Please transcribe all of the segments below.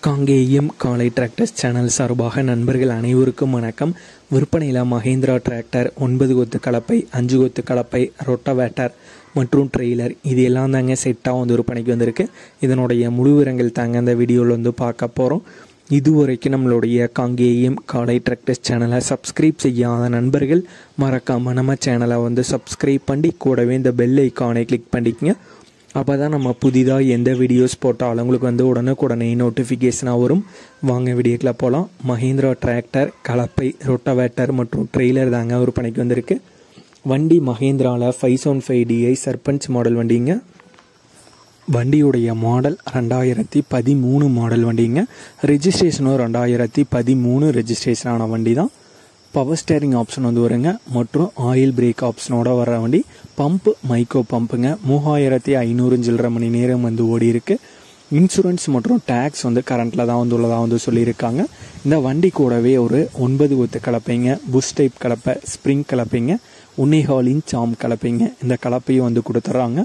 காங்கேயம் காலை tractors channel சார்பாக நண்பர்கள் அனைவருக்கும் வணக்கம். விற்பனையில் மஹேந்திரா டிராக்டர் 9 கொத்து கலப்பை, 5 கொத்து கலப்பை, ரொட்டவேட்டர் மற்றும் ட்ரெய்லர் இது எல்லாம் தாங்க செட்டாக வந்து விற்பனைக்கு வந்திருக்கு. இதனுடைய முழு விவரங்கள் தாங்க இந்த வீடியோவில் வந்து பார்க்க போகிறோம். இதுவரைக்கும் நம்மளுடைய காங்கேயம் காலை டிராக்டர்ஸ் சேனலை சப்ஸ்கிரைப் செய்யாத நண்பர்கள் மறக்காமல் நம்ம சேனலை வந்து சப்ஸ்கிரைப் பண்ணி கூடவே இந்த பெல் ஐக்கானை கிளிக் பண்ணிக்கங்க. அப்போ தான் நம்ம புதிதாக எந்த வீடியோஸ் போட்டாலும் உங்களுக்கு வந்து உடனுக்குடனே நோட்டிஃபிகேஷனாக வரும். வாங்க வீடியோக்கில் போகலாம். மஹேந்திரா டிராக்டர், கலப்பை, ரொட்டவேட்டர் மற்றும் ட்ரெய்லர் தாங்க விற்பனைக்கு வந்திருக்கு. வண்டி மஹேந்திராவில் 575DI சர்பஞ்ச் மாடல் வண்டிங்க. வண்டியுடைய மாடல் 2013 மாடல் வண்டிங்க. ரெஜிஸ்ட்ரேஷனும் 2013 ரெஜிஸ்ட்ரேஷன் ஆன வண்டி தான். பவர் ஸ்டேரிங் ஆப்ஷன் வந்து வருங்க மற்றும் ஆயில் பிரேக் ஆப்ஷனோட வர வண்டி. பம்பு மைக்கோ பம்புங்க. 3500 சில்லரை மணி நேரம் வந்து ஓடி இருக்கு. இன்சூரன்ஸ் மற்றும் டேக்ஸ் வந்து கரண்ட்டில் தான் வந்து உள்ளதாக வந்து சொல்லியிருக்காங்க. இந்த வண்டி கூடவே ஒரு 9 கொத்து கலப்பைங்க, புஷ் டைப் கலப்பை, ஸ்ப்ரிங் கலப்பைங்க, 1.25 இன்ச் ஆம் கலப்பைங்க இந்த கலப்பையும் வந்து கொடுத்துட்றாங்க.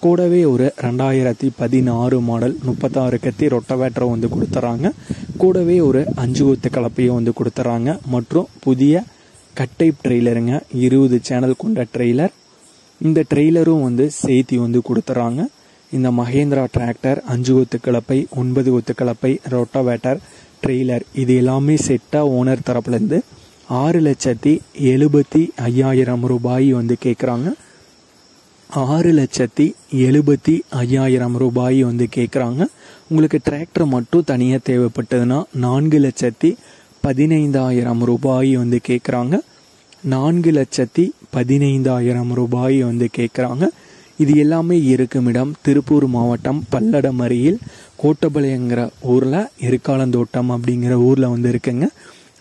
கூடவே ஒரு 2016 மாடல் 36 கத்தி ரொட்டவேட்டரை வந்து கொடுத்துட்றாங்க. கூடவே ஒரு 5 கொத்து கலப்பையும் வந்து கொடுத்துட்றாங்க மற்றும் புதிய கட்டைப் ட்ரெய்லருங்க, 20 சேனல் கொண்ட ட்ரெய்லர். இந்த ட்ரெய்லரும் வந்து சேர்த்தி வந்து கொடுத்துட்றாங்க. இந்த மஹேந்திரா டிராக்டர் 5 கொத்து கலப்பை, 9 கொத்து கலப்பை, ரொட்டவேட்டர், ட்ரெய்லர் இது எல்லாமே செட்டாக ஓனர் தரப்புலேருந்து 6,75,000 ரூபாய் வந்து கேட்குறாங்க. 6,75,000 ரூபாய் வந்து கேட்குறாங்க. உங்களுக்கு டிராக்டர் மட்டும் தனியாக தேவைப்பட்டதுன்னா 4,15,000 ரூபாய் வந்து கேட்குறாங்க. 4,15,000 ரூபாய் வந்து கேட்குறாங்க. இது எல்லாமே இருக்கும் இடம் திருப்பூர் மாவட்டம் பல்லடமறியில் கோட்டபாளையங்கிற ஊரில் எருக்காலந்தோட்டம் அப்படிங்கிற ஊரில் வந்து இருக்குங்க.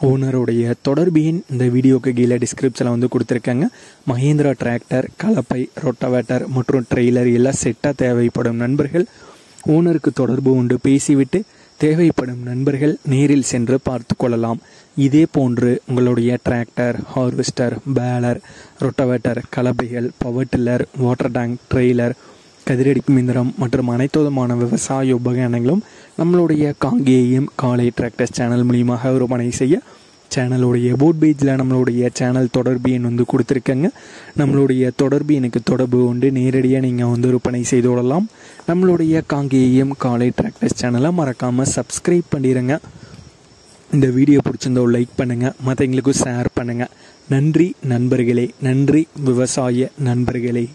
ஓனருடைய தொடர்பின் இந்த வீடியோக்கு கீழே டிஸ்கிரிப்ஷனில் வந்து கொடுத்துருக்காங்க. மஹேந்திரா டிராக்டர், கலப்பை, ரொட்டவேட்டர் மற்றும் ட்ரெய்லர் எல்லாம் செட்டாக தேவைப்படும் நண்பர்கள் ஓனருக்கு தொடர்பு உண்டு பேசிவிட்டு தேவைப்படும் நண்பர்கள் நேரில் சென்று பார்த்து கொள்ளலாம். இதே போன்று உங்களுடைய டிராக்டர், ஹார்வெஸ்டர், பேலர், ரொட்டவேட்டர், கலப்பைகள், power tiller, water tank, trailer, கதிரடிக்கும் இயந்திரம் மற்றும் அனைத்து விதமான விவசாய உபகரணங்களும் நம்மளுடைய காங்கேயம் காலை டிராக்டர்ஸ் சேனல் மூலியமாக விற்பனை செய்ய சேனலுடைய போட் பேஜில் நம்மளுடைய சேனல் தொடர்பு எண் வந்து கொடுத்துருக்கங்க. நம்மளுடைய தொடர்பு எனக்கு தொடர்பு கொண்டு நேரடியாக நீங்கள் வந்து விற்பனை செய்து கொள்ளலாம். நம்மளுடைய காங்கேயம் காலை டிராக்டர்ஸ் சேனலை மறக்காமல் சப்ஸ்கிரைப் பண்ணிடுங்க. இந்த வீடியோ பிடிச்சிருந்தோ லைக் பண்ணுங்கள், மற்றவங்களுக்கும் ஷேர் பண்ணுங்கள். நன்றி நண்பர்களே, நன்றி விவசாய நண்பர்களே.